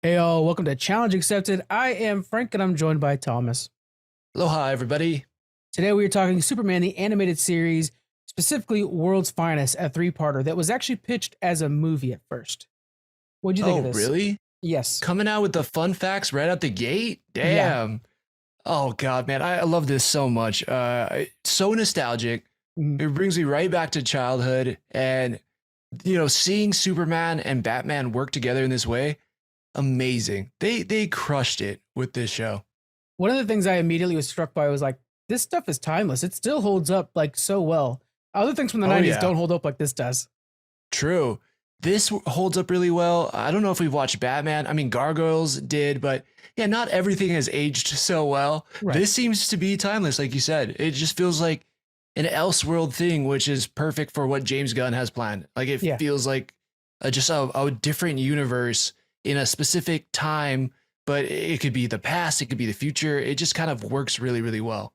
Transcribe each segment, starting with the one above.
Hey, all, welcome to Challenge Accepted. I am Frank and I'm joined by Thomas. Aloha, everybody. Today we are talking Superman, the animated series, specifically World's Finest, a three-parter that was actually pitched as a movie at first. What'd you think of Oh, this? really? Yes. Coming out with the fun facts right out the gate? Yeah. Damn. Oh, God, man. I love this so much. It's so nostalgic. Mhm. It brings me right back to childhood. And, seeing Superman and Batman work together in this way, amazing. They crushed it with this show. One of the things I immediately was struck by was like, this stuff is timeless. It still holds up like so well. Other things from the Oh, 90s yeah. don't hold up like this does. True. This holds up really well. I don't know if we've watched Batman. I mean, Gargoyles did, but yeah, not everything has aged so well. Right. This seems to be timeless, like you said. It just feels like an Elseworld thing, which is perfect for what James Gunn has planned. Like it Yeah. feels like just a different universe in a specific time, but it could be the past, it could be the future. It just kind of works really, really well.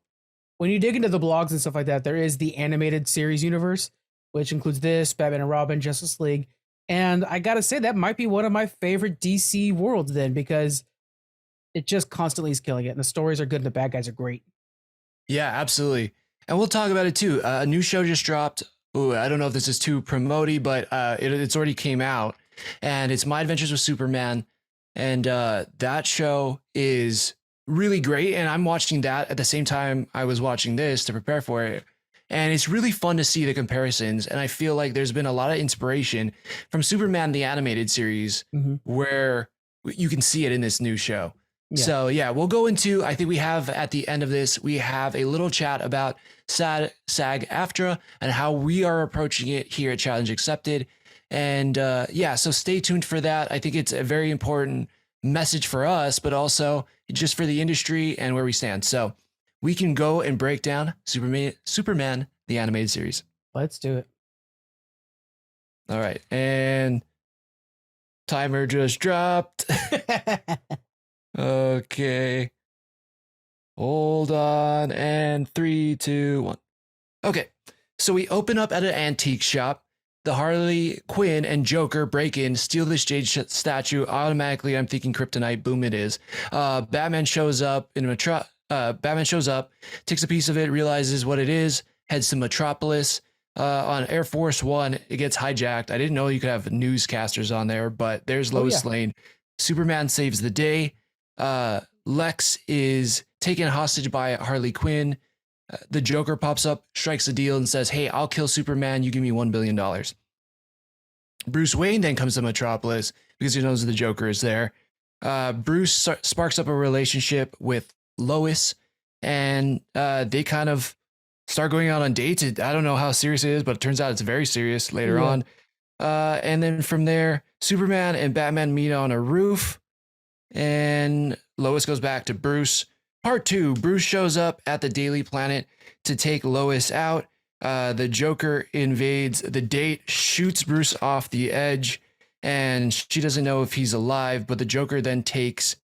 When you dig into the blogs and stuff like that, there is the animated series universe, which includes this, Batman and Robin, Justice League. And I gotta say, that might be one of my favorite DC worlds then, because it just constantly is killing it. And the stories are good and the bad guys are great. Yeah, absolutely. And we'll talk about it too. A new show just dropped. Ooh, I don't know if this is too promoty, but it's already came out, and it's My Adventures with Superman. And that show is really great. And I'm watching that at the same time I was watching this to prepare for it. And it's really fun to see the comparisons. And I feel like there's been a lot of inspiration from Superman, the animated series, where you can see it in this new show. Yeah. So yeah, we'll go into, I think we have at the end of this, we have a little chat about SAG-AFTRA and how we are approaching it here at Challenge Accepted. And yeah, so stay tuned for that. I think it's a very important message for us, but also just for the industry and where we stand. So we can go and break down Superman, the animated series. Let's do it. All right. And timer just dropped. Okay. Hold on. And 3, 2, 1. Okay. So we open up at an antique shop. The Harley Quinn and Joker break in, steal the jade statue. Automatically, I'm thinking kryptonite. Boom, it is. Batman shows up Batman shows up, takes a piece of it, realizes what it is, heads to Metropolis. On Air Force One, it gets hijacked. I didn't know you could have newscasters on there, but there's Lois Lane. Superman saves the day. Lex is taken hostage by Harley Quinn. The Joker pops up, strikes a deal, and says, "Hey, I'll kill Superman. You give me $1 billion." Bruce Wayne then comes to Metropolis because he knows the Joker is there. Bruce sparks up a relationship with Lois, and they kind of start going out on dates. I don't know how serious it is, but it turns out it's very serious later on. And then from there, Superman and Batman meet on a roof, and Lois goes back to Bruce. Part 2, Bruce shows up at the Daily Planet to take Lois out. The Joker invades the date, shoots Bruce off the edge, and she doesn't know if he's alive, but the Joker then takes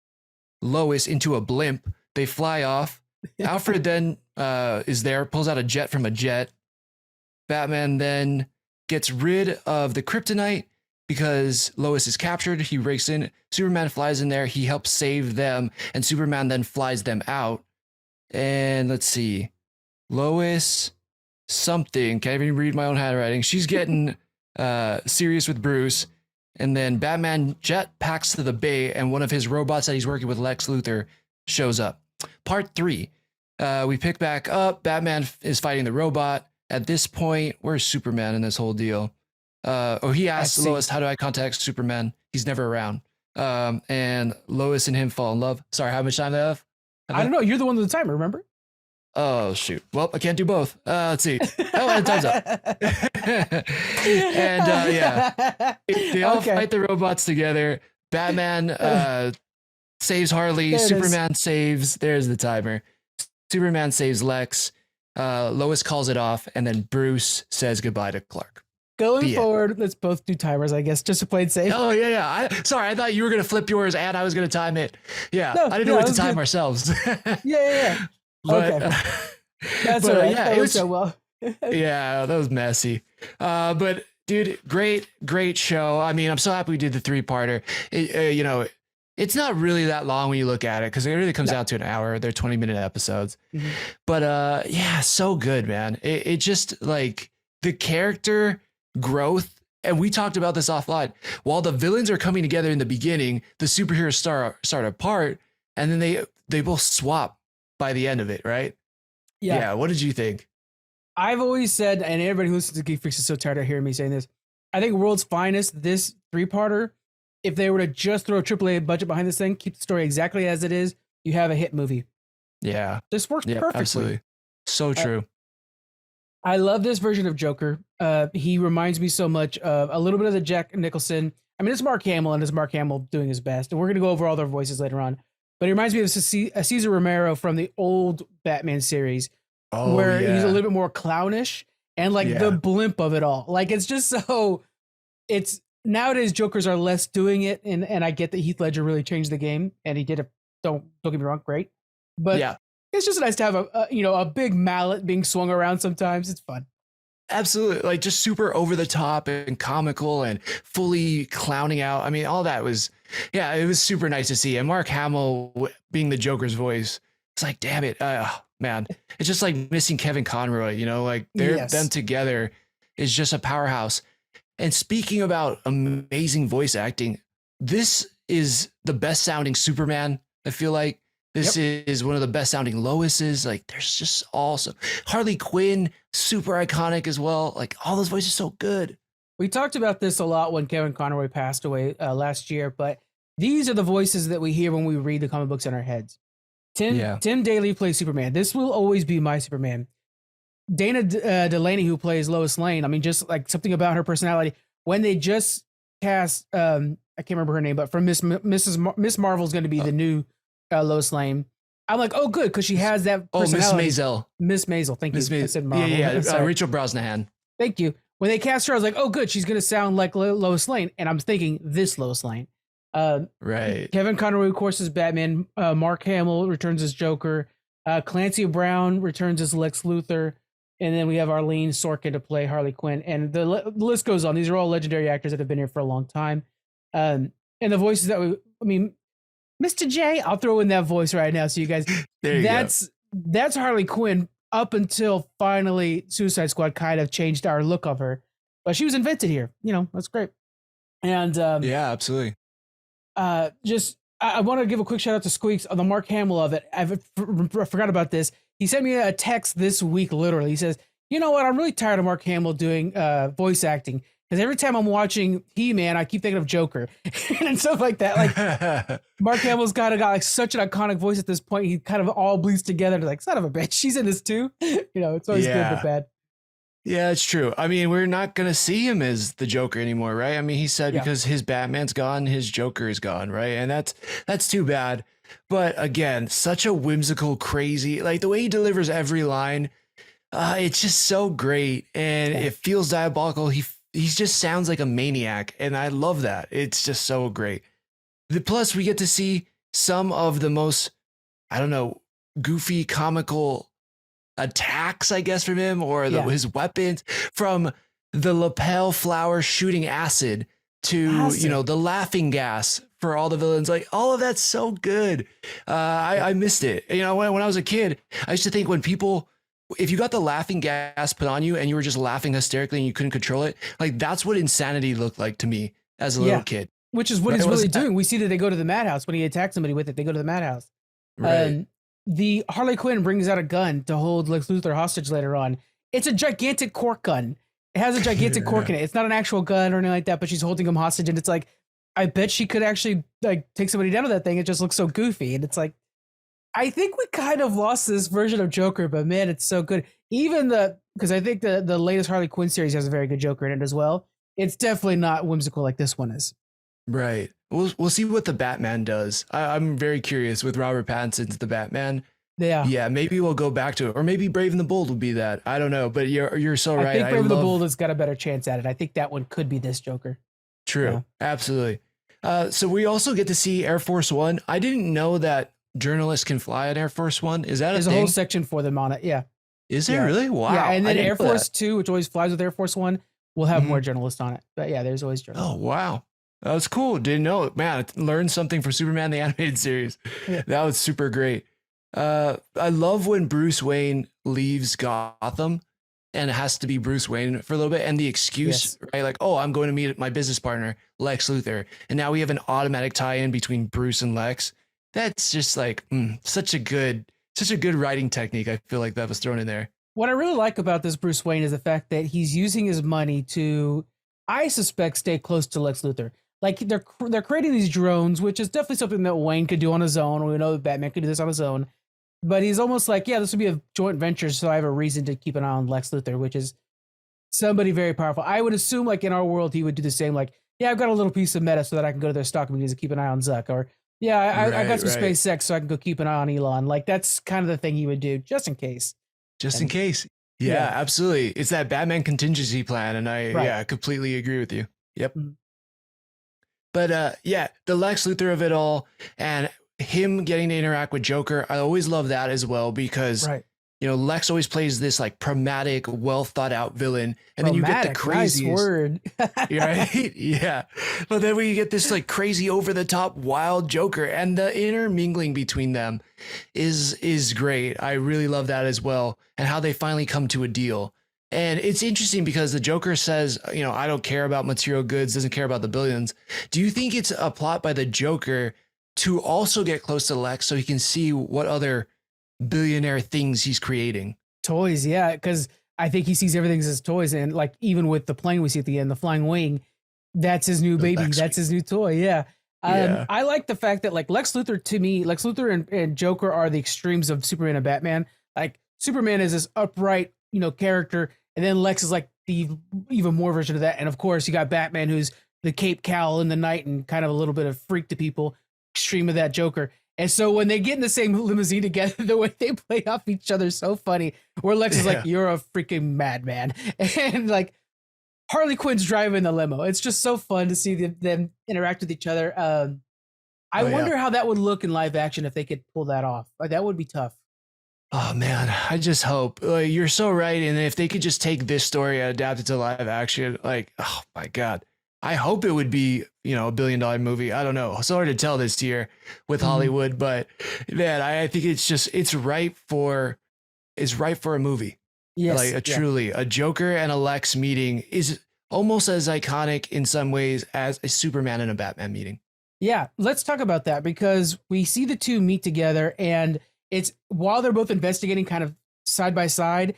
Lois into a blimp. They fly off. Alfred then is there, pulls out a jet from a jet. Batman then gets rid of the kryptonite because Lois is captured. He breaks in. Superman flies in there. He helps save them, and Superman then flies them out. And let's see. Lois something. Can't even read my own handwriting. She's getting serious with Bruce. And then Batman jet packs to the bay, and one of his robots that he's working with, Lex Luthor, shows up. Part 3. We pick back up. Batman is fighting the robot. At this point, where's Superman in this whole deal? He asks Lois, "How do I contact Superman? He's never around." And Lois and him fall in love. Sorry, how much time do I have? I don't know. You're the one with the timer, remember? Oh, shoot. Well, I can't do both. Let's see. Oh, and time's up. And yeah, they all fight the robots together. Batman saves Harley. Superman saves, there's the timer. Superman saves Lex. Lois calls it off. And then Bruce says goodbye to Clark. Going forward, let's both do timers, I guess, just to play it safe. Oh, yeah. Sorry, I thought you were going to flip yours and I was going to time it. Yeah, no, I didn't know what to time ourselves. Yeah. But, okay. That's all right. Yeah, it was so well. Yeah, that was messy. But dude, great show. I mean, I'm so happy we did the 3-parter. It's not really that long when you look at it because it really comes out to an hour. They're 20-minute episodes. Mhm. But yeah, so good, man. It just like the character growth. And we talked about this offline. While the villains are coming together in the beginning, the superheroes start apart, and then they both swap by the end of it, right? Yeah. What did you think? I've always said, and everybody who listens to Geek Freaks is so tired of hearing me saying this, I think World's Finest, this 3-parter, if they were to just throw a AAA budget behind this thing, keep the story exactly as it is, you have a hit movie. Yeah. This works perfectly. Absolutely. So true. I love this version of Joker. He reminds me so much of a little bit of the Jack Nicholson. I mean, it's Mark Hamill, and it's Mark Hamill doing his best. And we're going to go over all their voices later on. But it reminds me of Cesar Romero from the old Batman series, where he's a little bit more clownish and like the blimp of it all. Like, it's just so... It's... Nowadays, Jokers are less doing it, and I get that Heath Ledger really changed the game, and he did it. Don't get me wrong, great, but it's just nice to have a big mallet being swung around sometimes. It's fun. Absolutely, like just super over the top and comical and fully clowning out. I mean, all that was, it was super nice to see. And Mark Hamill being the Joker's voice, it's like, damn it, man, it's just like missing Kevin Conroy. Like them together is just a powerhouse. And speaking about amazing voice acting, this is the best sounding Superman. I feel like this is one of the best sounding Loises. Like there's just also Harley Quinn, super iconic as well. Like all those voices so good. We talked about this a lot when Kevin Conroy passed away last year, but these are the voices that we hear when we read the comic books in our heads. Tim Daly plays Superman. This will always be my Superman. Dana Delaney, who plays Lois Lane, I mean, just like something about her personality. When they just cast, I can't remember her name, but from Miss Marvel's going to be the new Lois Lane. I'm like, oh, good, because she has that personality. Miss Maisel. Miss Maisel, thank you. I said Marvel. Rachel Brosnahan. Thank you. When they cast her, I was like, oh, good, she's going to sound like Lois Lane, and I'm thinking this Lois Lane. Right. Kevin Conroy, of course, is Batman. Mark Hamill returns as Joker. Clancy Brown returns as Lex Luthor. And then we have Arlene Sorkin to play Harley Quinn. And the list goes on. These are all legendary actors that have been here for a long time. And the voices that Mr. J, I'll throw in that voice right now. So you guys, that's Harley Quinn up until finally Suicide Squad kind of changed our look of her. But she was invented here. That's great. And absolutely. I want to give a quick shout out to Squeaks on the Mark Hamill of it. I forgot about this. He sent me a text this week, literally. He says, you know what? I'm really tired of Mark Hamill doing voice acting. Because every time I'm watching He-Man, I keep thinking of Joker and stuff like that. Like Mark Hamill's got like such an iconic voice at this point. He kind of all bleeds together. Like, son of a bitch, she's in this too. It's always good but bad. Yeah, it's true. I mean, we're not going to see him as the Joker anymore, right? I mean, he said because his Batman's gone, his Joker is gone, right? And that's too bad. But again, such a whimsical, crazy, like the way he delivers every line, it's just so great. And it feels diabolical. He just sounds like a maniac. And I love that. It's just so great. Plus, we get to see some of the most, goofy, comical attacks, I guess, from him, or his weapons, from the lapel flower shooting acid to the laughing gas for all the villains. Like all of that's so good. I missed it. When I was a kid, I used to think if you got the laughing gas put on you and you were just laughing hysterically and you couldn't control it, like that's what insanity looked like to me as a little kid. Which is what he's really doing. We see that they go to the madhouse when he attacks somebody with it. They go to the madhouse. Right. The Harley Quinn brings out a gun to hold Lex Luthor hostage later on. It's a gigantic cork gun. It has a gigantic cork in it. It's not an actual gun or anything like that, but she's holding him hostage, and it's like, I bet she could actually like take somebody down with that thing. It just looks so goofy, and it's like, I think we kind of lost this version of Joker, but man, it's so good. Even because I think the latest Harley Quinn series has a very good Joker in it as well. It's definitely not whimsical like this one is. Right. We'll see what the Batman does. I'm very curious with Robert Pattinson's The Batman. Yeah. Maybe we'll go back to it, or maybe Brave and the Bold will be that. I don't know, but you're so right. I think Brave and the Bold has got a better chance at it. I think that one could be this Joker. True. Absolutely. So we also get to see Air Force One. I didn't know that journalists can fly on Air Force One. Is that There's a whole section for them on it. Yeah. Is there really? Wow. Yeah, and then Air Force Two, which always flies with Air Force One, will have more journalists on it. But yeah, there's always journalists. Oh, wow. That was cool. Didn't know. Man, I learned something from Superman the Animated Series. Yeah. That was super great. I love when Bruce Wayne leaves Gotham and it has to be Bruce Wayne for a little bit. And the excuse, right? Like, oh, I'm going to meet my business partner, Lex Luthor. And now we have an automatic tie-in between Bruce and Lex. That's just like such a good writing technique. I feel like that was thrown in there. What I really like about this Bruce Wayne is the fact that he's using his money to, I suspect, stay close to Lex Luthor. Like they're creating these drones, which is definitely something that Wayne could do on his own. We know that Batman could do this on his own, but he's almost like, yeah, this would be a joint venture, so I have a reason to keep an eye on Lex Luthor, which is somebody very powerful. I would assume, like in our world, he would do the same. Like, yeah, I've got a little piece of meta so that I can go to their stock meetings and keep an eye on Zuck, or yeah, I got some SpaceX so I can go keep an eye on Elon. Like that's kind of the thing he would do, just in case. In case. Yeah, absolutely. It's that Batman contingency plan, and I completely agree with you. Yep. Mm-hmm. But the Lex Luthor of it all and him getting to interact with Joker, I always love that as well because Lex always plays this like pragmatic, well thought out villain, and then you get the craziest nice word. Right? Yeah. But then we get this like crazy over the top wild Joker, and the intermingling between them is great. I really love that as well, and how they finally come to a deal. And it's interesting because the Joker says, I don't care about material goods, doesn't care about the billions. Do you think it's a plot by the Joker to also get close to Lex so he can see what other billionaire things he's creating? Toys, yeah, because I think he sees everything as toys. And like even with the plane we see at the end, the flying wing, that's his new baby. That's his new toy. Yeah. I like the fact that like Lex Luthor, to me, Lex Luthor and Joker are the extremes of Superman and Batman. Like Superman is this upright, character, and then Lex is like the even more version of that. And of course, you got Batman, who's the cape cowl in the night and kind of a little bit of freak to people, extreme of that Joker. And so when they get in the same limousine together, the way they play off each other is so funny. Where Lex is like, "You're a freaking madman," and like Harley Quinn's driving the limo. It's just so fun to see them interact with each other. I wonder how that would look in live action if they could pull that off. Like that would be tough. Oh man, I just hope. You're so right. And if they could just take this story and adapt it to live action, like, oh my God. I hope it would be, $1 billion movie. I don't know. It's hard to tell this year with Hollywood, but man, I think it's ripe for a movie. Yes. Like truly a Joker and a Lex meeting is almost as iconic in some ways as a Superman and a Batman meeting. Yeah. Let's talk about that because we see the two meet together and it's while they're both investigating kind of side by side.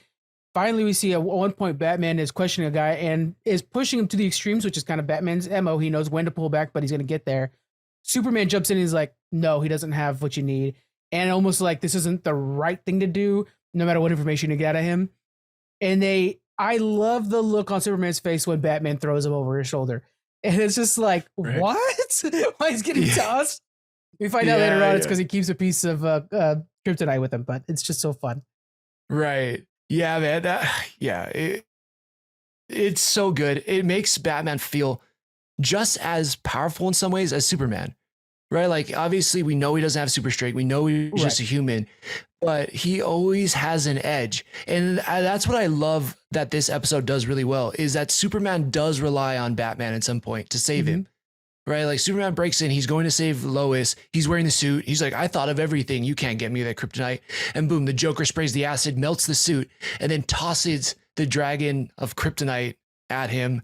Finally, we see at one point Batman is questioning a guy and is pushing him to the extremes, which is kind of Batman's MO. He knows when to pull back, but he's going to get there. Superman jumps in and he's like, no, he doesn't have what you need. And almost like this isn't the right thing to do, no matter what information you get out of him. And I love the look on Superman's face when Batman throws him over his shoulder. And it's just like, what? Why he's getting tossed? We find out later on it's because he keeps a piece of kryptonite with him, but it's just so fun. Right. Yeah, man. It's so good. It makes Batman feel just as powerful in some ways as Superman, right? Like, obviously, we know he doesn't have super strength. We know he's just a human, but he always has an edge. And that's what I love that this episode does really well, is that Superman does rely on Batman at some point to save him. Right? Like Superman breaks in, he's going to save Lois. He's wearing the suit. He's like, I thought of everything. You can't get me that kryptonite. And boom, the Joker sprays the acid, melts the suit, and then tosses the dragon of kryptonite at him.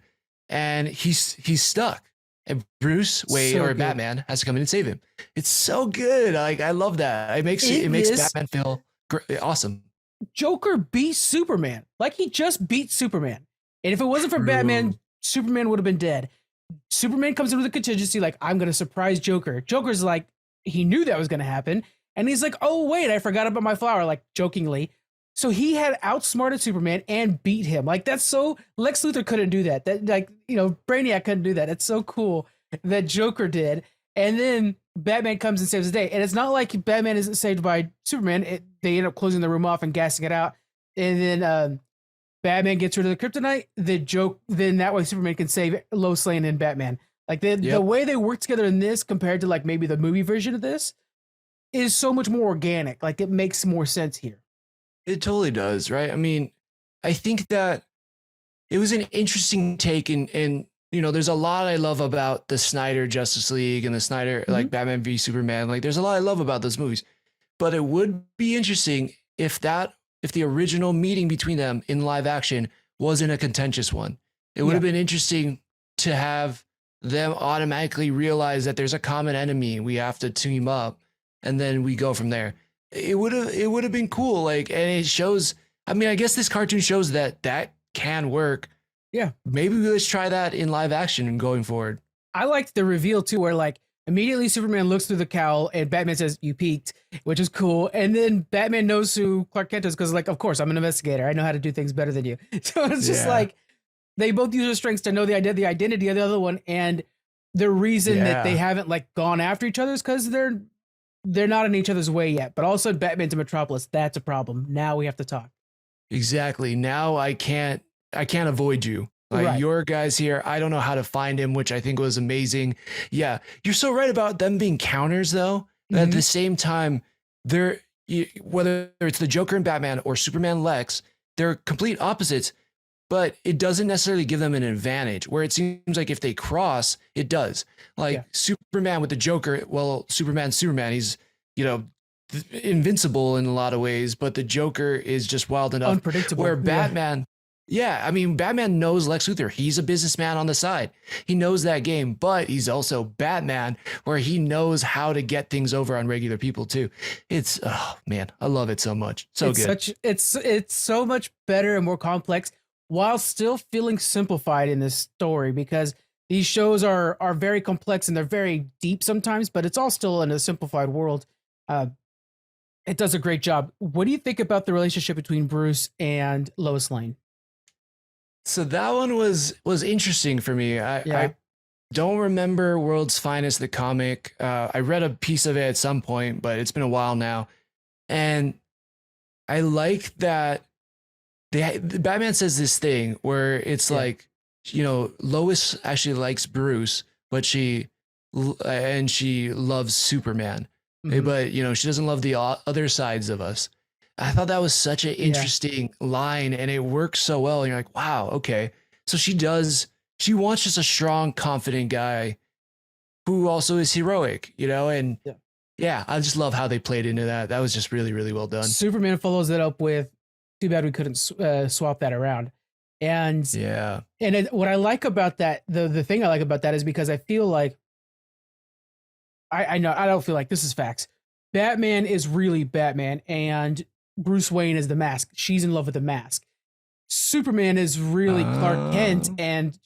And he's stuck. And Bruce Wayne or Batman has to come in and save him. It's so good. Like, I love that. It makes Batman feel awesome. Joker beat Superman. Like he just beat Superman. And if it wasn't for Batman, Superman would have been dead. Superman comes in with a contingency like, I'm going to surprise Joker. Joker's like, he knew that was going to happen. And he's like, oh, wait, I forgot about my flower, like jokingly. So he had outsmarted Superman and beat him. Like, that's so, Lex Luthor couldn't do that. That, like, Brainiac couldn't do that. It's so cool that Joker did. And then Batman comes and saves the day. And it's not like Batman isn't saved by Superman. They end up closing the room off and gassing it out. And then Batman gets rid of the kryptonite. Then that way Superman can save Lois Lane and Batman. Like the way they work together in this compared to like maybe the movie version of this is so much more organic. Like it makes more sense here. It totally does, right? I mean, I think that it was an interesting take in there's a lot I love about the Snyder Justice League and the Snyder, like Batman v Superman. Like, there's a lot I love about those movies. But it would be interesting if the original meeting between them in live action wasn't a contentious one. It would have been interesting to have them automatically realize that there's a common enemy. We have to team up, and then we go from there. It would have been cool. Like, and it shows. I mean, I guess this cartoon shows that can work. Yeah. Maybe let's try that in live action going forward. I liked the reveal too, where like immediately Superman looks through the cowl and Batman says, "You peeked," which is cool. And then Batman knows who Clark Kent is because, like, of course, I'm an investigator. I know how to do things better than you. So it's just like they both use their strengths to know the identity of the other one. And the reason that they haven't like gone after each other is because they're not in each other's way yet. But also Batman to Metropolis, that's a problem. Now we have to talk. Exactly. Now I can't avoid you. Like, your guy's here. I don't know how to find him, which I think was amazing. Yeah, you're so right about them being counters, though. At the same time, they're whether it's the Joker and Batman or Superman Lex, they're complete opposites. But it doesn't necessarily give them an advantage. Where it seems like if they cross, it does. Like Superman with the Joker. Well, Superman. He's invincible in a lot of ways, but the Joker is just wild enough. Unpredictable. Where Batman. Yeah, I mean, Batman knows Lex Luthor. He's a businessman on the side. He knows that game, but he's also Batman, where he knows how to get things over on regular people too. It's, oh man, I love it so much. So good. It's so much better and more complex while still feeling simplified in this story, because these shows are very complex and they're very deep sometimes, but it's all still in a simplified world. It does a great job. What do you think about the relationship between Bruce and Lois Lane? So that one was interesting for me. I don't remember World's Finest, the comic. I read a piece of it at some point, but it's been a while now. And I like that Batman says this thing where it's like, Lois actually likes Bruce, but she loves Superman. But, she doesn't love the other sides of us. I thought that was such an interesting line, and it works so well. And you're like, wow, okay. So she wants just a strong, confident guy who also is heroic, and I just love how they played into that. That was just really, really well done. Superman follows it up with, too bad we couldn't swap that around. And what I like about that, the thing I like about that is because I feel like, I know, I don't feel like this is facts. Batman is really Batman, and Bruce Wayne is the Mask. She's in love with the Mask. Superman is really Clark Kent, and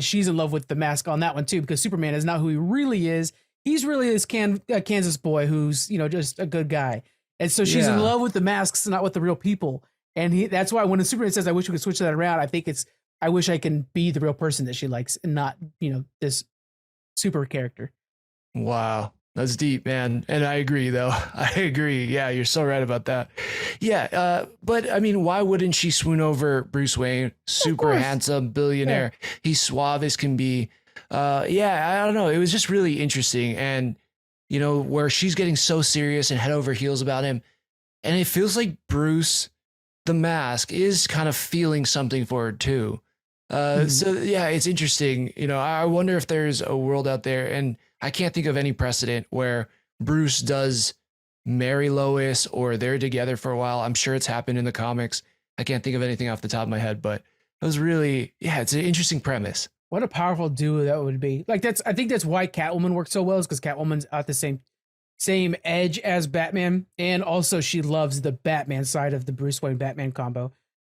she's in love with the Mask on that one too, because Superman is not who he really is. He's really this Kansas boy who's just a good guy, and so she's in love with the masks, not with the real people. And that's why when Superman says, "I wish we could switch that around," I think it's, I wish I can be the real person that she likes, and not this super character. Wow. That's deep, man. And I agree, though. I agree. Yeah, you're so right about that. Yeah, but I mean, why wouldn't she swoon over Bruce Wayne? Super handsome billionaire. Yeah. He's suave as can be. I don't know. It was just really interesting. And, where she's getting so serious and head over heels about him. And it feels like Bruce, the Mask, is kind of feeling something for her, too. So, yeah, it's interesting. I wonder if there's a world out there, and I can't think of any precedent where Bruce does marry Lois or they're together for a while. I'm sure it's happened in the comics. I can't think of anything off the top of my head, but it was really, it's an interesting premise. What a powerful duo that would be. Like, I think that's why Catwoman works so well, is because Catwoman's at the same edge as Batman. And also she loves the Batman side of the Bruce Wayne Batman combo.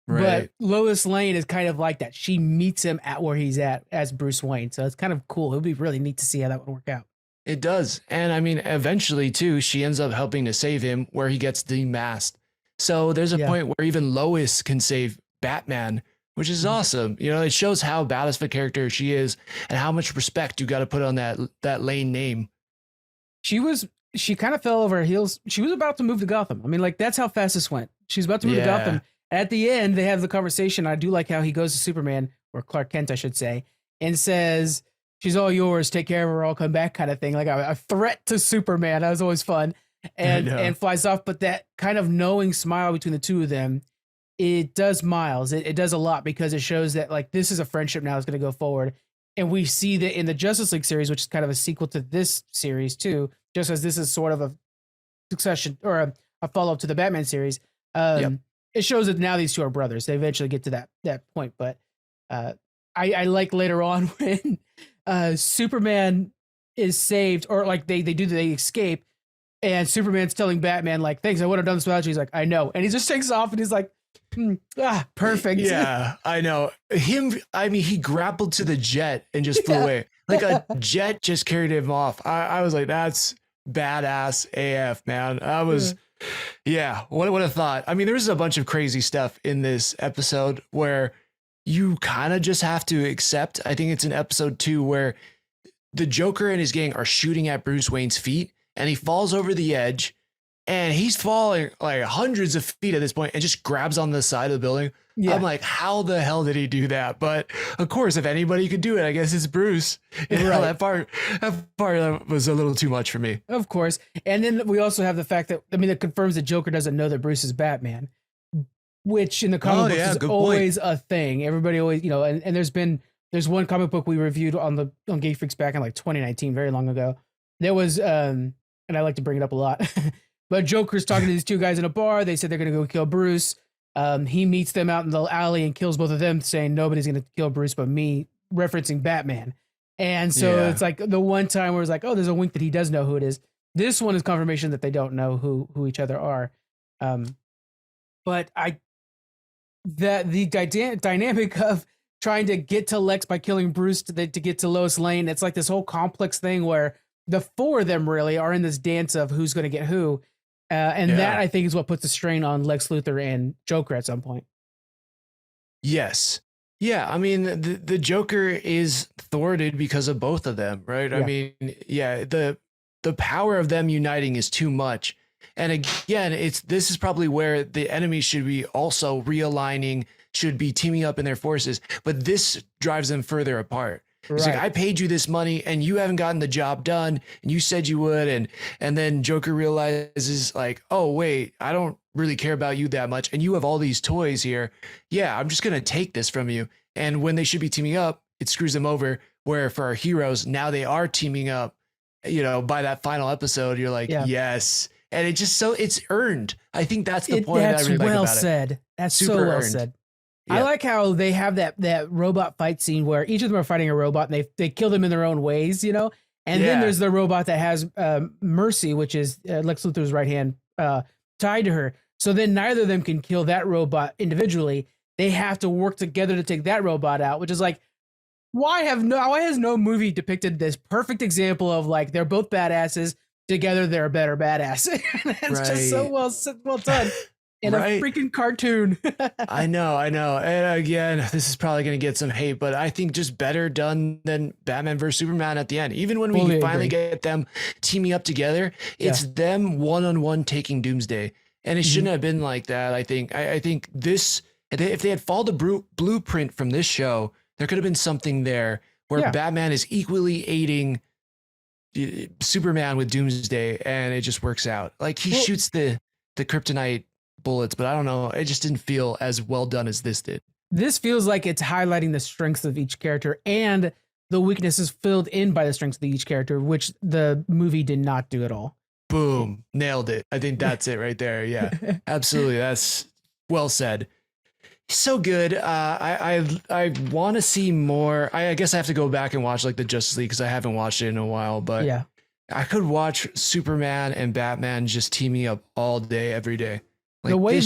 Right. But Lois Lane is kind of like that. She meets him at where he's at as Bruce Wayne. So it's kind of cool. It would be really neat to see how that would work out. It does. And I mean, eventually too, she ends up helping to save him where he gets demasked. So there's a point where even Lois can save Batman, which is awesome. It shows how badass of a character she is and how much respect you got to put on that Lane name. She kind of fell over her heels. She was about to move to Gotham. I mean, like, that's how fast this went. She's about to move to Gotham. At the end, they have the conversation. I do like how he goes to Superman, or Clark Kent, I should say, and says, "She's all yours. Take care of her. I'll come back," kind of thing. Like a threat to Superman. That was always fun, and flies off. But that kind of knowing smile between the two of them, it does miles. It does a lot, because it shows that, like, this is a friendship now that's going to go forward. And we see that in the Justice League series, which is kind of a sequel to this series too, just as this is sort of a succession or a follow up to the Batman series. Yep. It shows that now these two are brothers. They eventually get to that point, but I like later on when Superman is saved, or like they escape, and Superman's telling Batman like, "Thanks, I would have done this without you." He's like, "I know," and he just takes off and he's like, perfect. Yeah, I know him. I mean, he grappled to the jet and just flew away. Like a jet just carried him off. I was like, that's badass AF, man. I was, yeah. What a thought. I mean, there's a bunch of crazy stuff in this episode where you kind of just have to accept. I think it's in episode 2 where the Joker and his gang are shooting at Bruce Wayne's feet, and he falls over the edge. And he's falling like hundreds of feet at this point and just grabs on the side of the building. Yeah. I'm like, how the hell did he do that? But of course, if anybody could do it, I guess it's Bruce. You know, that part was a little too much for me. Of course. And then we also have the fact that, I mean, it confirms that Joker doesn't know that Bruce is Batman, which in the comic books is always a thing. Everybody always, you know, and there's one comic book we reviewed on Geek Freaks back in like 2019, very long ago. There was, and I like to bring it up a lot. But Joker's talking to these two guys in a bar. They said they're going to go kill Bruce. He meets them out in the alley and kills both of them, saying nobody's going to kill Bruce but me, referencing Batman. And so it's like the one time where it's like, oh, there's a wink that he does know who it is. This one is confirmation that they don't know who each other are. But the dynamic of trying to get to Lex by killing Bruce to get to Lois Lane, it's like this whole complex thing where the four of them really are in this dance of who's going to get who. That, I think, is what puts the strain on Lex Luthor and Joker at some point. Yes. Yeah. I mean, the Joker is thwarted because of both of them, right? Yeah. I mean, yeah, the power of them uniting is too much. And again, this is probably where the enemy should be also realigning, should be teaming up in their forces. But this drives them further apart. It's like, I paid you this money and you haven't gotten the job done, and you said you would. And then Joker realizes like, oh, wait, I don't really care about you that much. And you have all these toys here. Yeah, I'm just going to take this from you. And when they should be teaming up, it screws them over. Where for our heroes, now they are teaming up, you know, by that final episode, you're like, yes. And it just, so it's earned. I think that's the point. That's I really well like about said. It. That's super so well earned. said. Yeah. I like how they have that robot fight scene where each of them are fighting a robot and they kill them in their own ways, you know? And then there's the robot that has Mercy, which is Lex Luthor's right hand, tied to her. So then neither of them can kill that robot individually. They have to work together to take that robot out, which is like, why has no movie depicted this perfect example of like, they're both badasses, together they're a better badass. It's just so well done. In a freaking cartoon. I know. And again, this is probably going to get some hate, but I think just better done than Batman vs. Superman at the end. Even when we finally get them teaming up together, it's them one-on-one taking Doomsday. And it shouldn't have been like that, I think. I think this, if they had followed the blueprint from this show, there could have been something there where Batman is equally aiding Superman with Doomsday, and it just works out. Like he shoots the kryptonite bullets, but I don't know, it just didn't feel as well done as this did. This feels like it's highlighting the strengths of each character and the weaknesses filled in by the strengths of each character, which the movie did not do at all. Boom, nailed it. I think that's it right there. Yeah, absolutely. That's well said. So good. I want to see more. I guess I have to go back and watch like the Justice League because I haven't watched it in a while, but I could watch Superman and Batman just teaming up all day, every day. Like the way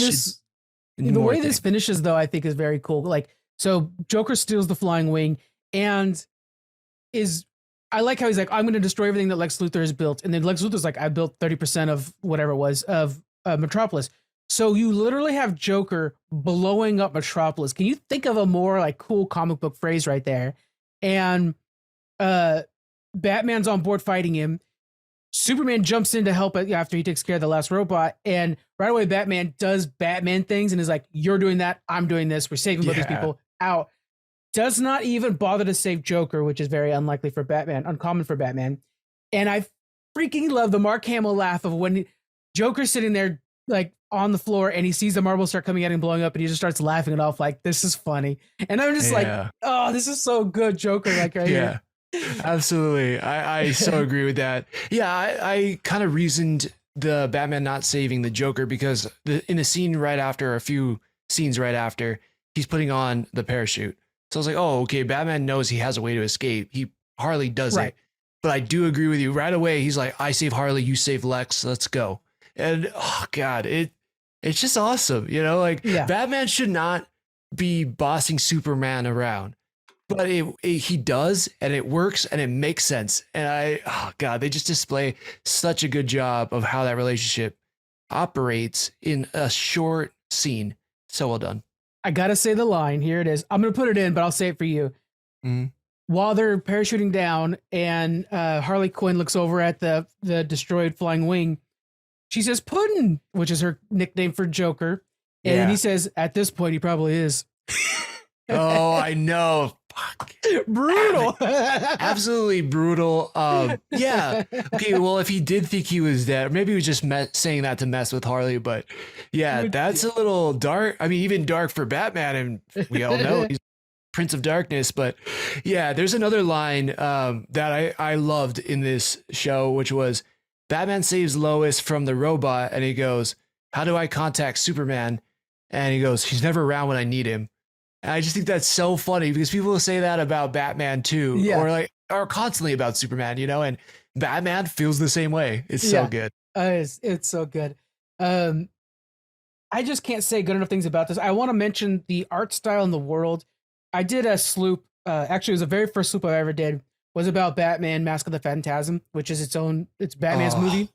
this finishes, though, I think is very cool. Like, so Joker steals the flying wing and I like how he's like, I'm going to destroy everything that Lex Luthor has built. And then Lex Luthor's like, I built 30% of whatever it was of Metropolis. So you literally have Joker blowing up Metropolis. Can you think of a more like cool comic book phrase right there? And Batman's on board fighting him. Superman jumps in to help after he takes care of the last robot, and right away Batman does Batman things and is like, you're doing that, I'm doing this, we're saving both these people out. Does not even bother to save Joker, which is very uncommon for Batman. And I freaking love the Mark Hamill laugh of when Joker's sitting there like on the floor and he sees the marbles start coming out and blowing up and he just starts laughing it off like, this is funny. And I'm just like, Yeah. oh, this is so good, Joker, like right Yeah. here. Absolutely. I so agree with that. Yeah, I kind of reasoned the Batman not saving the Joker because in a scene right after, a few scenes right after, he's putting on the parachute. So I was like, oh, okay, Batman knows he has a way to escape. Harley does Right. it. But I do agree with you. Right away, he's like, I save Harley, you save Lex, let's go. And oh God, it's just awesome. You know, like Yeah. Batman should not be bossing Superman around. But he does, and it works, and it makes sense. And oh God, they just display such a good job of how that relationship operates in a short scene. So well done. I gotta say the line. Here it is. I'm gonna put it in, but I'll say it for you. Mhm. While they're parachuting down, and Harley Quinn looks over at the destroyed flying wing, she says "Puddin'," which is her nickname for Joker, and then Yeah. he says, "At this point, he probably is." Oh, I know. Fuck. Brutal. Absolutely brutal. Yeah. Okay. Well, if he did think he was dead, maybe he was just saying that to mess with Harley. But yeah, that's a little dark. I mean, even dark for Batman, and we all know he's Prince of Darkness. But yeah, there's another line that I loved in this show, which was Batman saves Lois from the robot, and he goes, "How do I contact Superman?" And he goes, "He's never around when I need him." And I just think that's so funny because people will say that about Batman too, Yeah. or constantly about Superman, you know, and Batman feels the same way. It's so good. It's so good. Um, I just can't say good enough things about this. I want to mention the art style in the world. I did a sloop. Actually, it was the very first sloop I ever did. Was about Batman: Mask of the Phantasm, which is it's Batman's Oh, movie.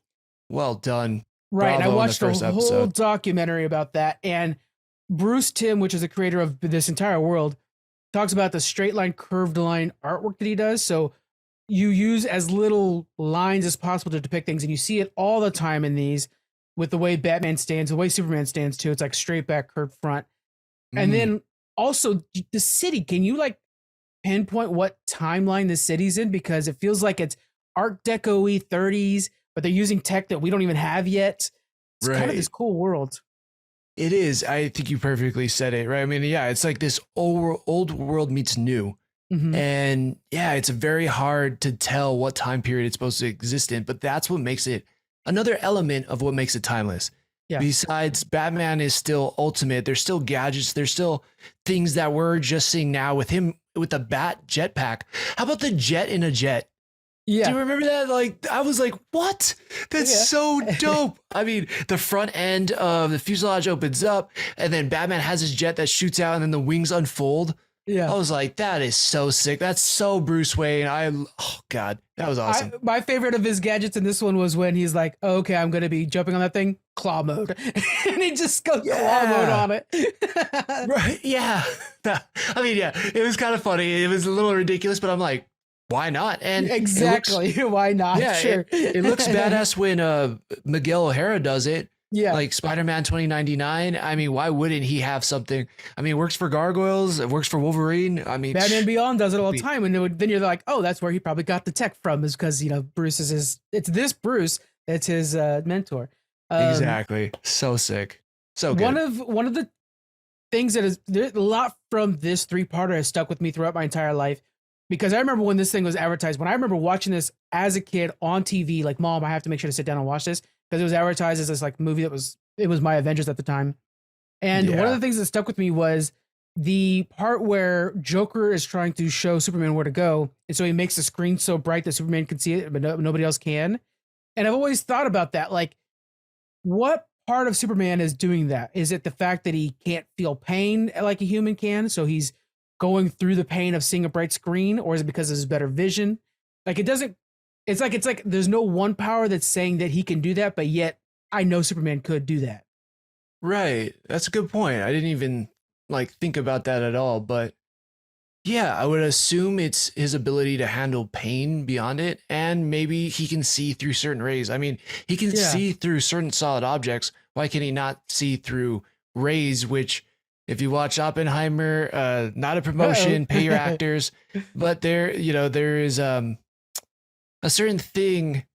Well done. Right. And I Bravo on the watched a first whole episode. documentary about that. And Bruce Timm, which is the creator of this entire world, talks about the straight line, curved line artwork that he does. So you use as little lines as possible to depict things. And you see it all the time in these with the way Batman stands, the way Superman stands too. It's like straight back, curved front. And Mm. then also the city. Can you like pinpoint what timeline the city's in? Because it feels like it's Art Deco-y 30s, but they're using tech that we don't even have yet. It's kind of this cool world. It is. I think you perfectly said it, right? I mean, yeah, it's like this old world meets new. Mhm. And yeah, it's very hard to tell what time period it's supposed to exist in, but that's what makes it another element of what makes it timeless. Yeah. Besides, Batman is still ultimate. There's still gadgets. There's still things that we're just seeing now with him with the bat jetpack. How about the jet in a jet? Yeah. Do you remember that? Like, I was like, what? That's so dope. I mean, the front end of the fuselage opens up, and then Batman has his jet that shoots out, and then the wings unfold. Yeah. I was like, that is so sick. That's so Bruce Wayne. Oh God, that was awesome. My favorite of his gadgets in this one was when he's like, oh, okay, I'm going to be jumping on that thing, claw mode. And he just goes claw mode on it. Right. Yeah. I mean, yeah, it was kind of funny. It was a little ridiculous, but I'm like, why not? And exactly. Why not? Yeah, Sure. it looks badass when Miguel O'Hara does it. Yeah. Like Spider-Man 2099. I mean, why wouldn't he have something? I mean, it works for Gargoyles. It works for Wolverine. I mean, Batman Beyond does it all the time. And then you're like, oh, that's where he probably got the tech from, is because, Bruce is it's this Bruce that's his mentor. Exactly. So sick. So good. One of the things that is there's a lot from this 3-parter has stuck with me throughout my entire life, because I remember when this thing was advertised, when I remember watching this as a kid on TV, like, Mom, I have to make sure to sit down and watch this, because it was advertised as this like movie it was my Avengers at the time. And one of the things that stuck with me was the part where Joker is trying to show Superman where to go. And so he makes the screen so bright that Superman can see it, but nobody else can. And I've always thought about that. Like, what part of Superman is doing that? Is it the fact that he can't feel pain like a human can? So he's going through the pain of seeing a bright screen, or is it because of his better vision? Like, it's like there's no one power that's saying that he can do that, but yet I know Superman could do that. Right. That's a good point. I didn't even think about that at all, but yeah, I would assume it's his ability to handle pain beyond it, and maybe he can see through certain rays. I mean, he can see through certain solid objects. Why can he not see through rays, which, if you watch Oppenheimer, not a promotion, pay your actors, but there is a certain thing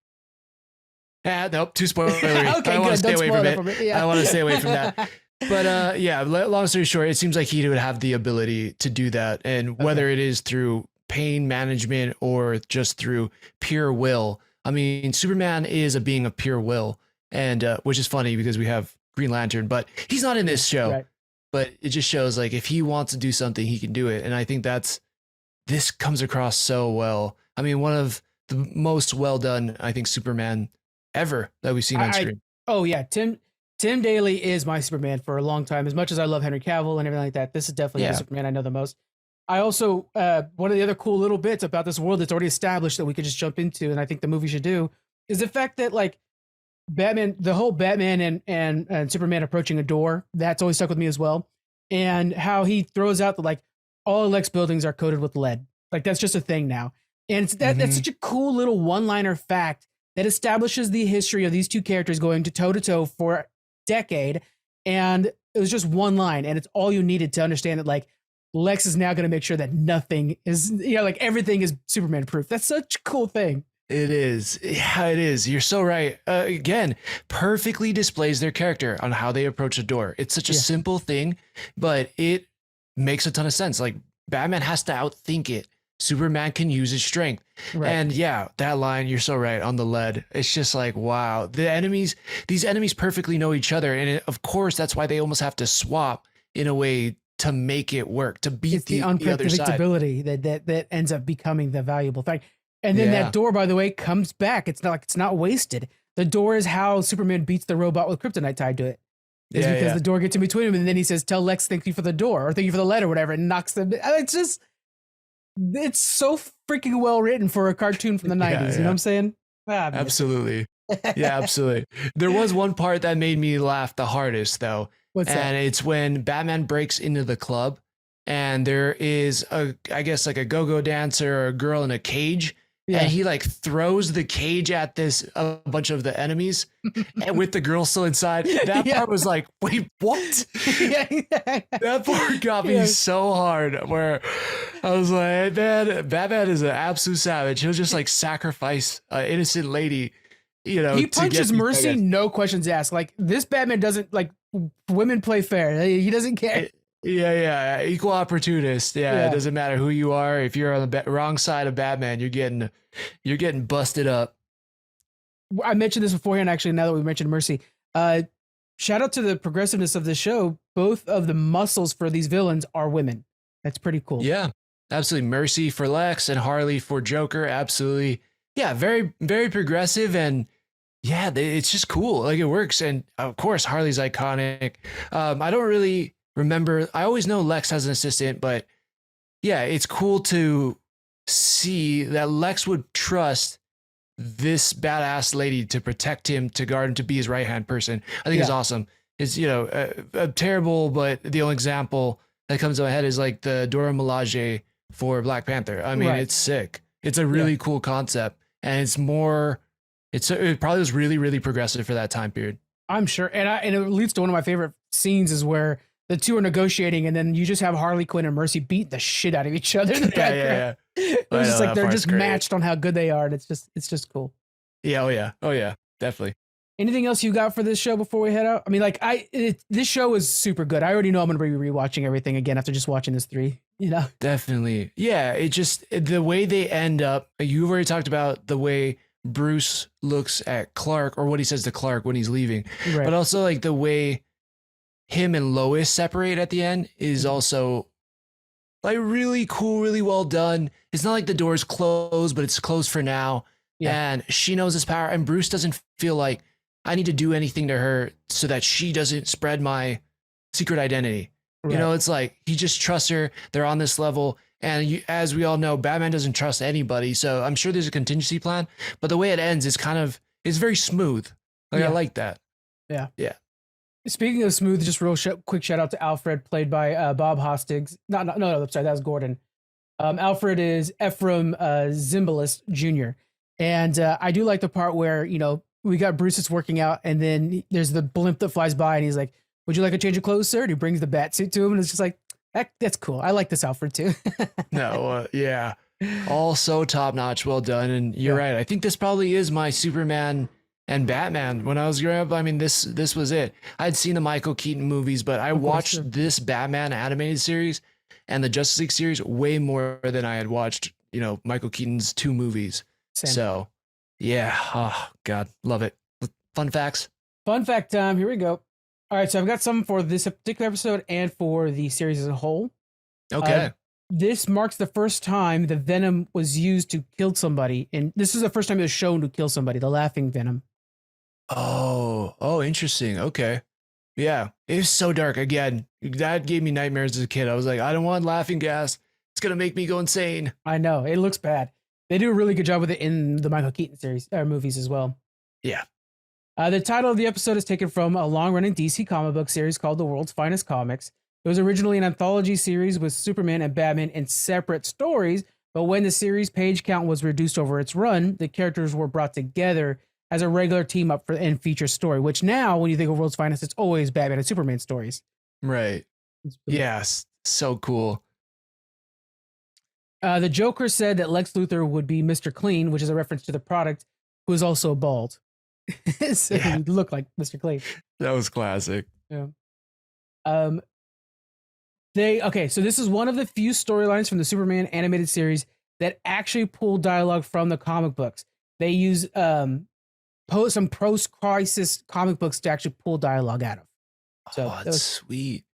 Nope, too spoilery. Okay, I want to good. stay Don't away spoil from that it. for me. Yeah. I want to stay away from that. But yeah, long story short, it seems like he would have the ability to do that. And whether it is through pain management or just through pure will. I mean, Superman is a being of pure will, and which is funny because we have Green Lantern, but he's not in this show. Right. But it just shows like if he wants to do something, he can do it. And I think this comes across so well. I mean, one of the most well done, I think, Superman ever that we've seen on screen. Oh yeah, Tim Daly is my Superman for a long time. As much as I love Henry Cavill and everything like that, this is definitely the Superman I know the most. I also one of the other cool little bits about this world that's already established that we could just jump into, and I think the movie should do, is the fact that like Batman, the whole Batman and Superman approaching a door, that's always stuck with me as well, and how he throws out the like all Lex buildings are coated with lead, like that's just a thing now, and it's that's such a cool little one-liner fact that establishes the history of these two characters going to toe for a decade, and it was just one line, and it's all you needed to understand that like Lex is now going to make sure that nothing is, like everything is Superman proof. That's such a cool thing. It is. Yeah, it is. You're so right. Again, perfectly displays their character on how they approach a door. It's such a simple thing, but it makes a ton of sense. Like Batman has to outthink it. Superman can use his strength. Right. And yeah, that line, you're so right on the lead. It's just like, wow, these enemies perfectly know each other. And of course, that's why they almost have to swap in a way to make it work, to beat the other side. Unpredictability that ends up becoming the valuable thing. And then that door, by the way, comes back. It's not like it's not wasted. The door is how Superman beats the robot with kryptonite tied to it. Is because the door gets in between him, and then he says, "Tell Lex thank you for the door," or "Thank you for the letter," or whatever, and knocks them. It's so freaking well written for a cartoon from the 90s. You know what I'm saying? Absolutely. Yeah, absolutely. There was one part that made me laugh the hardest, though. What's that? And it's when Batman breaks into the club, and there is I guess like a go-go dancer or a girl in a cage. Yeah. And he like throws the cage at a bunch of the enemies and with the girl still inside. That part was like, wait, what? That part got me so hard where I was like, man, Batman is an absolute savage. He'll just like sacrifice an innocent lady, He punches Mercy, no questions asked. Like this Batman doesn't like women play fair. He doesn't care. Yeah. Equal opportunist. Yeah. It doesn't matter who you are. If you're on the wrong side of Batman, you're getting busted up. I mentioned this beforehand, actually, now that we mentioned Mercy. Shout out to the progressiveness of the show. Both of the muscles for these villains are women. That's pretty cool. Yeah, absolutely. Mercy for Lex and Harley for Joker. Absolutely. Yeah, very, very progressive. And yeah, it's just cool. Like it works. And of course, Harley's iconic. I don't really remember. I always know Lex has an assistant, but yeah, it's cool to see that Lex would trust this badass lady to protect him, to guard him, to be his right-hand person. I think it's awesome. It's, terrible, but the only example that comes to my head is like the Dora Milaje for Black Panther. I mean, it's sick. It's a really cool concept, and it probably was really, really progressive for that time period. I'm sure. And it leads to one of my favorite scenes is where the two are negotiating, and then you just have Harley Quinn and Mercy beat the shit out of each other in the background. It was just like they're just matched on how good they are, and it's just cool. Yeah, oh yeah, definitely. Anything else you got for this show before we head out? I mean, like this show is super good. I already know I'm going to be rewatching everything again after just watching this 3. Definitely. Yeah, it just the way they end up. You've already talked about the way Bruce looks at Clark, or what he says to Clark when he's leaving, but also like the way him and Lois separate at the end is also like really cool, really well done. It's not like the door's closed, but it's closed for now. Yeah. And she knows his power, and Bruce doesn't feel like I need to do anything to her so that she doesn't spread my secret identity. Right. It's like he just trusts her. They're on this level. And as we all know, Batman doesn't trust anybody. So I'm sure there's a contingency plan, but the way it ends is it's very smooth. Like I like that. Yeah. Yeah. Speaking of smooth, just real quick shout out to Alfred, played by Bob Hostigs. No, I'm sorry, that was Gordon. Alfred is Ephraim Zimbalist Jr. And I do like the part where, we got Bruce that's working out, and then there's the blimp that flies by, and he's like, "Would you like a change of clothes, sir?" And he brings the bat suit to him, and it's just like, that's cool. I like this Alfred too. Yeah. All so top notch, well done. And you're right. I think this probably is my Superman And Batman. When I was growing up, I mean, this was it. I'd seen the Michael Keaton movies, but I Of course, watched sure. this Batman animated series and the Justice League series way more than I had watched, Michael Keaton's 2 movies. Same. So, yeah. Oh, God. Love it. Fun facts. Fun fact time. Here we go. All right, so I've got some for this particular episode and for the series as a whole. Okay. This marks the first time the venom was used to kill somebody, and this is the first time it was shown to kill somebody. The laughing venom. Oh, interesting. Okay. Yeah. It was so dark. Again, that gave me nightmares as a kid. I was like, I don't want laughing gas. It's going to make me go insane. I know it looks bad. They do a really good job with it in the Michael Keaton series movies as well. Yeah. The title of the episode is taken from a long-running DC comic book series called The World's Finest Comics. It was originally an anthology series with Superman and Batman in separate stories, but when the series page count was reduced over its run, the characters were brought together as a regular team up and feature story, which now, when you think of World's Finest, it's always Batman and Superman stories. Right. Yes. So cool. The Joker said that Lex Luthor would be Mr. Clean, which is a reference to the product, who is also bald. So he looked like Mr. Clean. That was classic. Yeah. So this is one of the few storylines from the Superman animated series that actually pull dialogue from the comic books. They use some post-crisis comic books to actually pull dialogue out of. So that's sweet.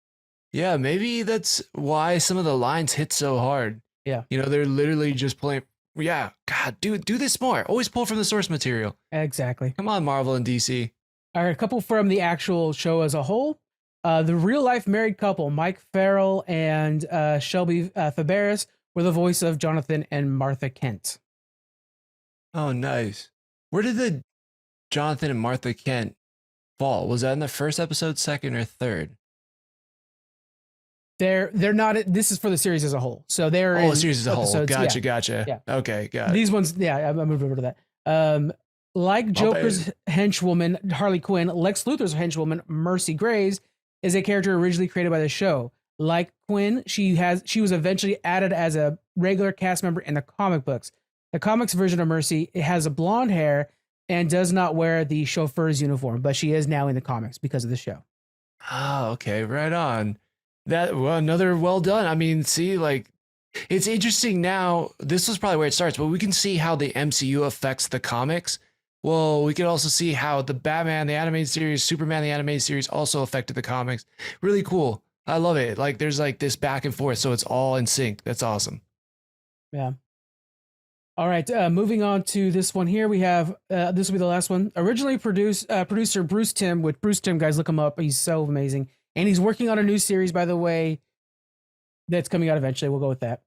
Yeah, maybe that's why some of the lines hit so hard. Yeah. They're literally just playing. Yeah, God, do this more. Always pull from the source material. Exactly. Come on, Marvel and DC. All right, a couple from the actual show as a whole. The real-life married couple, Mike Farrell and Shelby Fabares, were the voice of Jonathan and Martha Kent. Oh, nice. Where did the Jonathan and Martha Kent fall? Was that in the first episode, second, or third? They're not. This is for the series as a whole. So they're the series as a whole. Gotcha. Yeah. Okay, got it. These ones, yeah, I'm moving over to that. Like Joker's henchwoman Harley Quinn, Lex Luthor's henchwoman Mercy Graves is a character originally created by the show. Like Quinn, she was eventually added as a regular cast member in the comic books. The comics version of Mercy, it has a blonde hair and does not wear the chauffeur's uniform, but she is now in the comics because of the show. Oh, okay, right on. Another well done. I mean, see, like, it's interesting now. This was probably where it starts, but we can see how the MCU affects the comics. Well, we could also see how the Batman, the animated series, Superman, the animated series also affected the comics. Really cool. I love it. Like, there's like this back and forth, so it's all in sync. That's awesome. Yeah. All right. Moving on to this one here, we have this will be the last one. Originally producer Bruce Timm. With Bruce Timm, guys, look him up. He's so amazing, and he's working on a new series, by the way, that's coming out eventually. We'll go with that.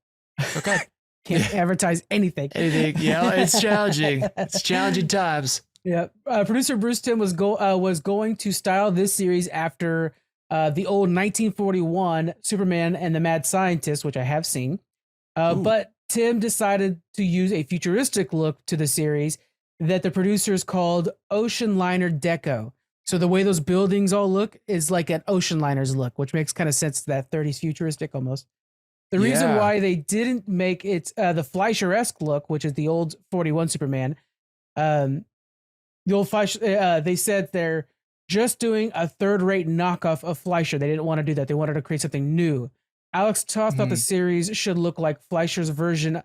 Okay. Can't advertise anything. Yeah, it's challenging. It's challenging times. Yeah. Producer Bruce Timm was going to style this series after the old 1941 Superman and the Mad Scientist, which I have seen. But Tim decided to use a futuristic look to the series that the producers called Ocean Liner Deco. So the way those buildings all look is like an ocean liners look, which makes kind of sense to that 30s futuristic almost. The reason why they didn't make it the Fleischer-esque look, which is the old 41 Superman, the old Fleischer, they said they're just doing a third-rate knockoff of Fleischer. They didn't want to do that. They wanted to create something new. Alex Toth thought the series should look like Fleischer's version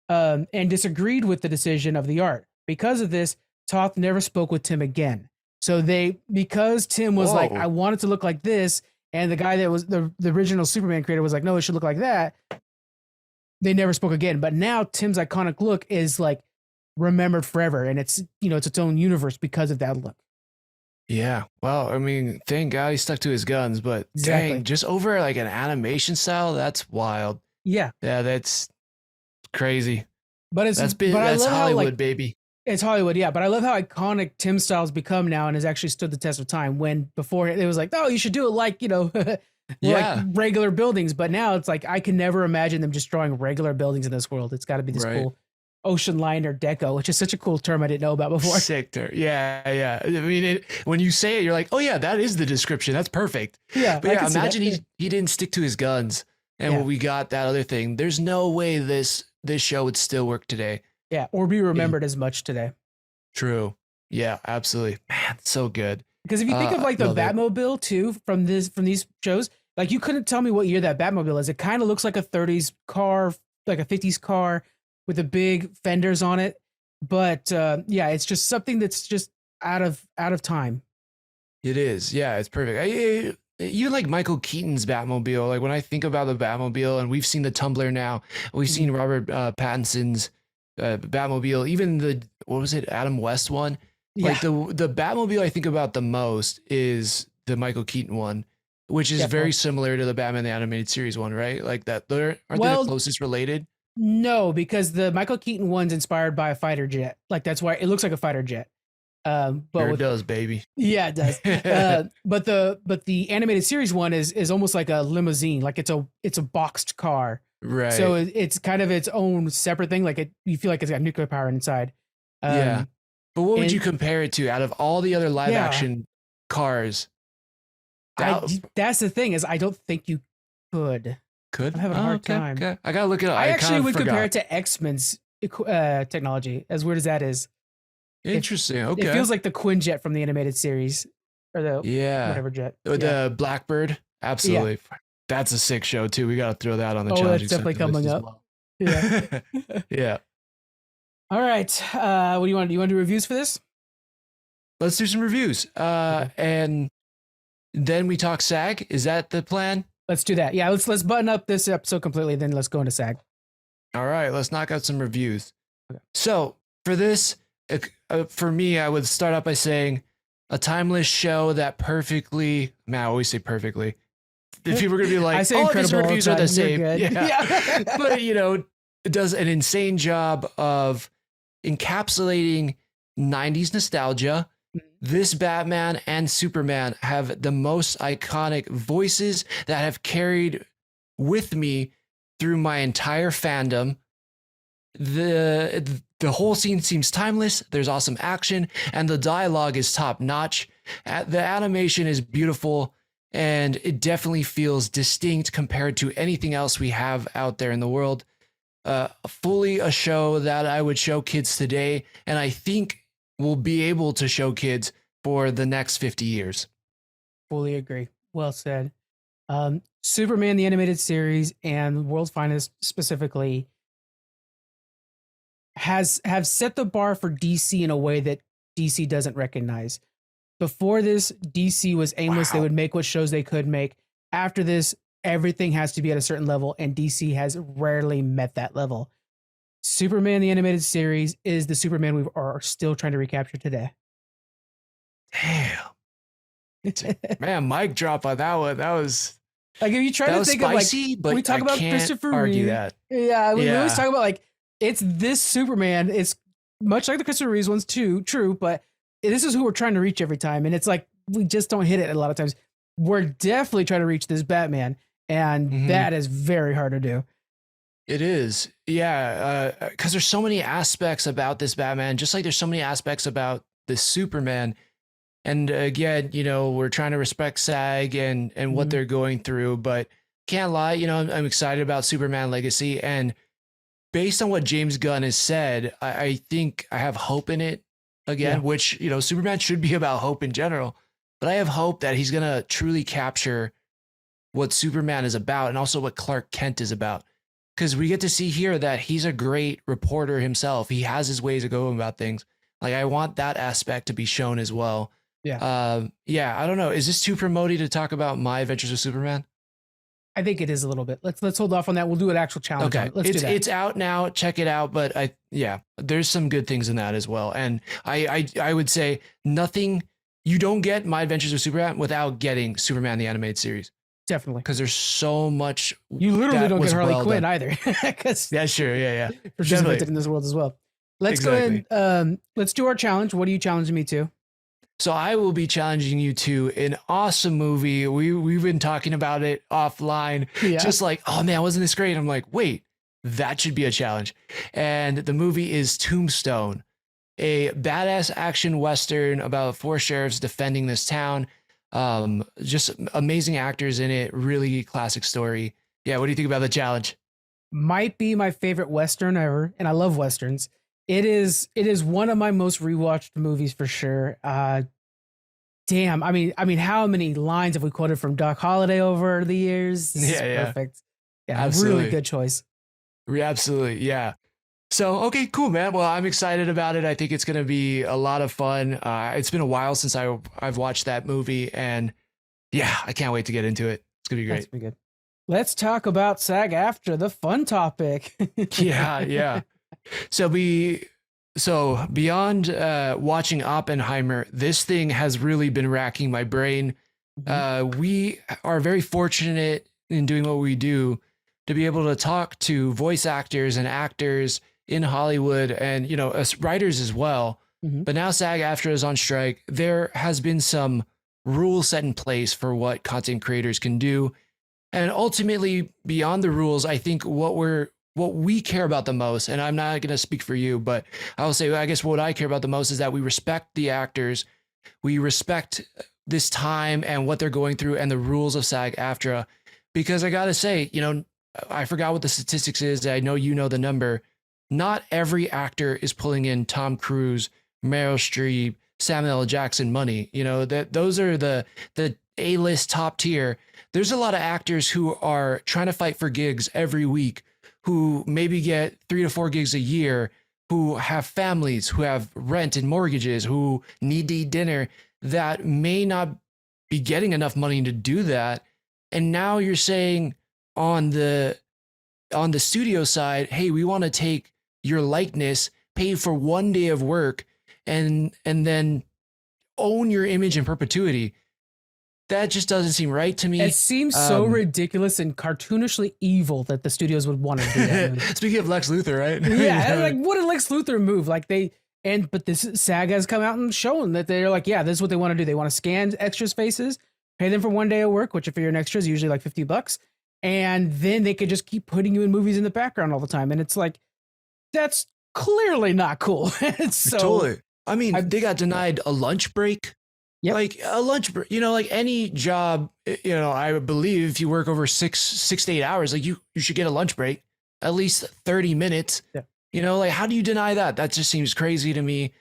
and disagreed with the decision of the art. Because of this, Toth never spoke with Tim again. So because Tim was like, I want it to look like this, and the guy that was the original Superman creator was like, no, it should look like that, they never spoke again. But now Tim's iconic look is like remembered forever, and it's its own universe because of that look. Yeah. Well, I mean, thank God he stuck to his guns, but dang, just over like an animation style, that's wild. Yeah. Yeah, that's crazy. But that's Hollywood, baby. It's Hollywood, yeah. But I love how iconic Tim style's become now and has actually stood the test of time. When before it was like, oh, you should do it like, like regular buildings. But now it's like, I can never imagine them just drawing regular buildings in this world. It's got to be this cool ocean liner deco, which is such a cool term I didn't know about before. Sick term. Yeah. I mean, when you say it, you're like, oh yeah, that is the description. That's perfect. Yeah. But yeah, imagine he didn't stick to his guns and when we got that other thing, there's no way this show would still work today. Yeah. Or be remembered as much today. True. Yeah, absolutely. Man, so good. Because if you think of like the Love it. Batmobile too from these shows, like you couldn't tell me what year that Batmobile is. It kind of looks like a 30s car, like a 50s car with the big fenders on it. But yeah, it's just something that's just out of time. It is. Yeah, it's perfect. You like Michael Keaton's Batmobile. Like when I think about the Batmobile, and we've seen the Tumbler now, we've seen Robert Pattinson's Batmobile, even the what was it, Adam West one. Yeah, Like the Batmobile I think about the most is the Michael Keaton one, which is very definitely. similar to the Batman the Animated Series one, right? Like that. Aren't they the Well, closest related? no, because the Michael Keaton one's inspired by a fighter jet. Like that's why it looks like a fighter jet. But Sure it with does, baby. yeah, it does. But the animated series one is almost like a limousine. Like it's a boxed car. So Right. it's kind of its own separate thing. Like you feel like it's got nuclear power inside. Yeah. Um, But what would you and compare it to out of all the other live yeah, action cars? I That that's the thing is I don't think you could. I'm could. having a Oh, hard okay. time. Okay. I gotta look it up. I I actually kind of would compare it forgot. to X-Men's technology. As weird as that is, it Interesting. it Okay. feels like the Quinjet from the animated series or the Yeah. whatever jet. Yeah. The Blackbird. Yeah. Absolutely. That's a sick show too. We gotta throw that on the Oh, that's challenging definitely sector list coming as up. well. Yeah. Yeah. All right. What do you want? Do you want to do reviews for this? Let's do some reviews. Okay. And then we talk SAG. Is that the plan? Let's do that. Yeah, let's button up this episode completely, then let's go into SAG. All right, let's knock out some reviews. Okay. So for this, for me, I would start out by saying a timeless show that perfectly, man, I always say perfectly. If people are going to be I like, say all of his incredible all the reviews are time. the You're same. good. Yeah. Yeah. But, it does an insane job of encapsulating 90s nostalgia. This Batman and Superman have the most iconic voices that have carried with me through my entire fandom. The whole scene seems timeless. There's awesome action, and the dialogue is top notch. The animation is beautiful, and it definitely feels distinct compared to anything else we have out there in the world. Fully a show that I would show kids today, and I think will be able to show kids for the next 50 years. Fully agree. Well said. Superman the animated series and World's Finest specifically have set the bar for DC in a way that DC doesn't recognize. Before this, DC was aimless. They Wow. would make what shows they could make. After this, everything has to be at a certain level, and DC has rarely met that level. Superman the animated series is the Superman we are still trying to recapture today. Damn. like Man, mic drop on that one. That was if you try that to was think of spicy, when we but talk I about can't Christopher argue Reeve, that. yeah, we always Yeah. talk about like it's this Superman. It's much like the Christopher Reeves ones too, true, but this is who we're trying to reach every time, and it's like we just don't hit it a lot of times. We're definitely trying to reach this Batman, and Mhm. that is very hard to do. It is. Yeah. Because there's so many aspects about this Batman, just like there's so many aspects about this Superman. And again, we're trying to respect SAG and what Mhm. they're going through, but can't lie, I'm excited about Superman Legacy. And based on what James Gunn has said, I think I have hope in it again, Yeah. which, Superman should be about hope in general. But I have hope that he's going to truly capture what Superman is about and also what Clark Kent is about. Because we get to see here that he's a great reporter himself. He has his ways of going about things. Like, I want that aspect to be shown as well. Yeah, Yeah, I don't know. Is this too promoty to talk about my adventures with Superman? I think it is a little bit. Let's hold off on that. We'll do an actual challenge on Okay, it. Let's do that. it's out now. Check it out. But there's some good things in that as well. And I would say nothing. You don't get my adventures with Superman without getting Superman the animated series, Definitely. because there's so much. You literally that don't was get Harley well Quinn done. either, because Yeah, sure. Yeah. she's Definitely. invented in this world as well. Let's go Exactly. ahead. Let's do our challenge. What are you challenging me to? So I will be challenging you to an awesome movie. We've been talking about it offline, Yeah. just like, oh man, wasn't this great? I'm like, wait, that should be a challenge. And the movie is Tombstone, a badass action western about 4 sheriffs defending this town. Just amazing actors in it. Really classic story. Yeah, what do you think about the challenge? Might be my favorite Western ever, and I love Westerns. It is one of my most rewatched movies for sure. Damn. I mean, how many lines have we quoted from Doc Holliday over the years? This is Yeah, yeah, perfect. Yeah, really absolutely. good choice. Absolutely. Yeah. So, okay, cool, man. Well, I'm excited about it. I think it's going to be a lot of fun. It's been a while since I've watched that movie, and yeah, I can't wait to get into it. It's going to be That's great. pretty good. Let's talk about SAG after the fun topic. Yeah, yeah. So beyond watching Oppenheimer, this thing has really been racking my brain. Mhm. We are very fortunate in doing what we do to be able to talk to voice actors and actors in Hollywood, and us writers as well. Mhm. But now SAG-AFTRA is on strike. There has been some rules set in place for what content creators can do, and ultimately beyond the rules, I think what we care about the most, and I'm not going to speak for you, but I will say, I guess what I care about the most is that we respect the actors, we respect this time and what they're going through and the rules of SAG-AFTRA. Because I got to say, I forgot what the statistics is. I know you know the number. Not every actor is pulling in Tom Cruise, Meryl Streep, Samuel L. Jackson money. That those are the A-list top tier. There's a lot of actors who are trying to fight for gigs every week, who maybe get 3 to 4 gigs a year, who have families, who have rent and mortgages, who need to eat dinner, that may not be getting enough money to do that. And now you're saying on the studio side, hey, we want to take your likeness, pay for 1 day of work, and then own your image in perpetuity. That just doesn't seem right to me. It seems so ridiculous and cartoonishly evil that the studios would want to do that. Speaking of Lex Luthor, right? Yeah, like what did Lex Luthor move? Like but this SAG has come out and shown that they're like, yeah, this is what they want to do. They want to scan extras' faces, pay them for 1 day of work, which if you're an extra is usually like $50, and then they could just keep putting you in movies in the background all the time. And it's like, that's clearly not cool. So Totally. I mean, they got denied a lunch break. Yep. Like a lunch break, like any job, I believe if you work over 6 to 8 hours, like you should get a lunch break, at least 30 minutes. Yeah. Like how do you deny that? That just seems crazy to me.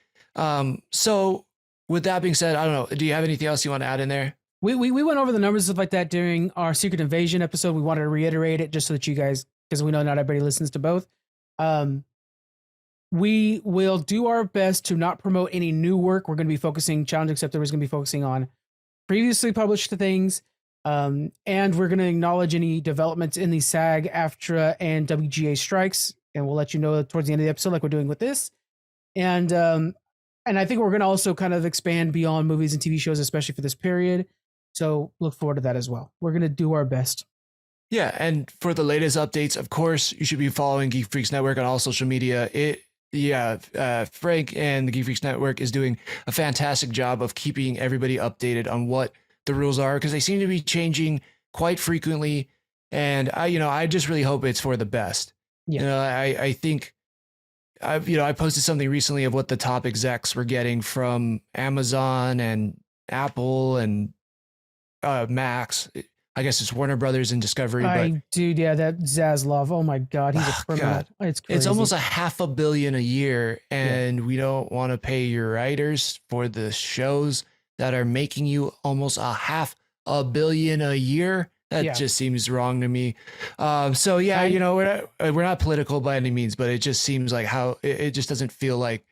So with that being said, I don't know. Do you have anything else you want to add in there? We went over the numbers and stuff like that during our Secret Invasion episode. We wanted to reiterate it just so that you guys, because we know not everybody listens to both. We will do our best to not promote any new work. We're going to be focusing, Challenge Accepted is going to be focusing on previously published things. And we're going to acknowledge any developments in the SAG, AFTRA, and WGA strikes. And we'll let you know towards the end of the episode, like we're doing with this. And I think we're going to also kind of expand beyond movies and TV shows, especially for this period. So look forward to that as well. We're going to do our best. Yeah. And for the latest updates, of course, you should be following Geek Freaks Network on all social media. Frank and the Geek Freaks Network is doing a fantastic job of keeping everybody updated on what the rules are, because they seem to be changing quite frequently. And I just really hope it's for the best. Yeah. I think I posted something recently of what the top execs were getting from Amazon and Apple and Max. I guess it's Warner Brothers and Discovery. Dude, yeah, that Zaslav. Oh my God, he's a criminal. God. It's crazy. It's almost $500 million a year, and we don't want to pay your writers for the shows that are making you almost $500 million a year. That just seems wrong to me. We're not political by any means, but it just seems like how it just doesn't feel like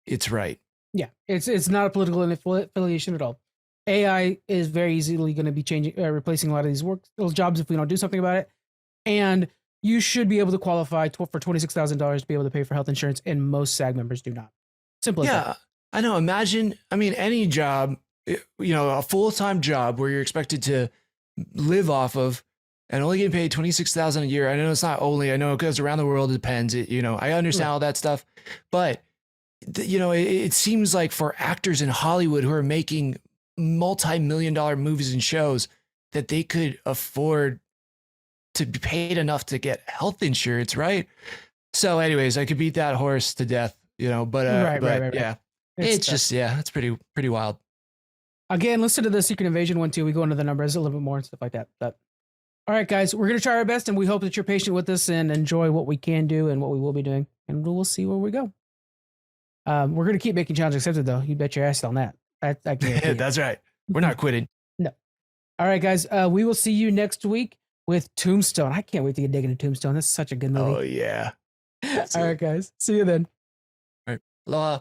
it's right. Yeah, it's not a political affiliation at all. AI is very easily going to be replacing a lot of those jobs if we don't do something about it. And you should be able to qualify for $26,000 to be able to pay for health insurance, and most SAG members do not. Simple as that. Yeah, I know. Imagine, any job, a full-time job where you're expected to live off of and only getting paid $26,000 a year. I know it's not only, I know because around the world it depends. I understand all that stuff, but it seems like for actors in Hollywood who are making multi-million-dollar movies and shows, that they could afford to be paid enough to get health insurance, right? So anyways, I could beat that horse to death, but right. Yeah, it's pretty wild. Again, listen to the Secret Invasion one too. We go into the numbers a little bit more and stuff like that. But all right, guys, we're going to try our best, and we hope that you're patient with us and enjoy what we can do and what we will be doing, and we'll see where we go. We're gonna keep making challenge accepted though. You bet your ass on that. I guarantee it. That's right. We're not quitting. No. All right, guys. We will see you next week with Tombstone. I can't wait to get digging into Tombstone. That's such a good movie. Oh yeah. All right, guys. See you then. All right. Aloha.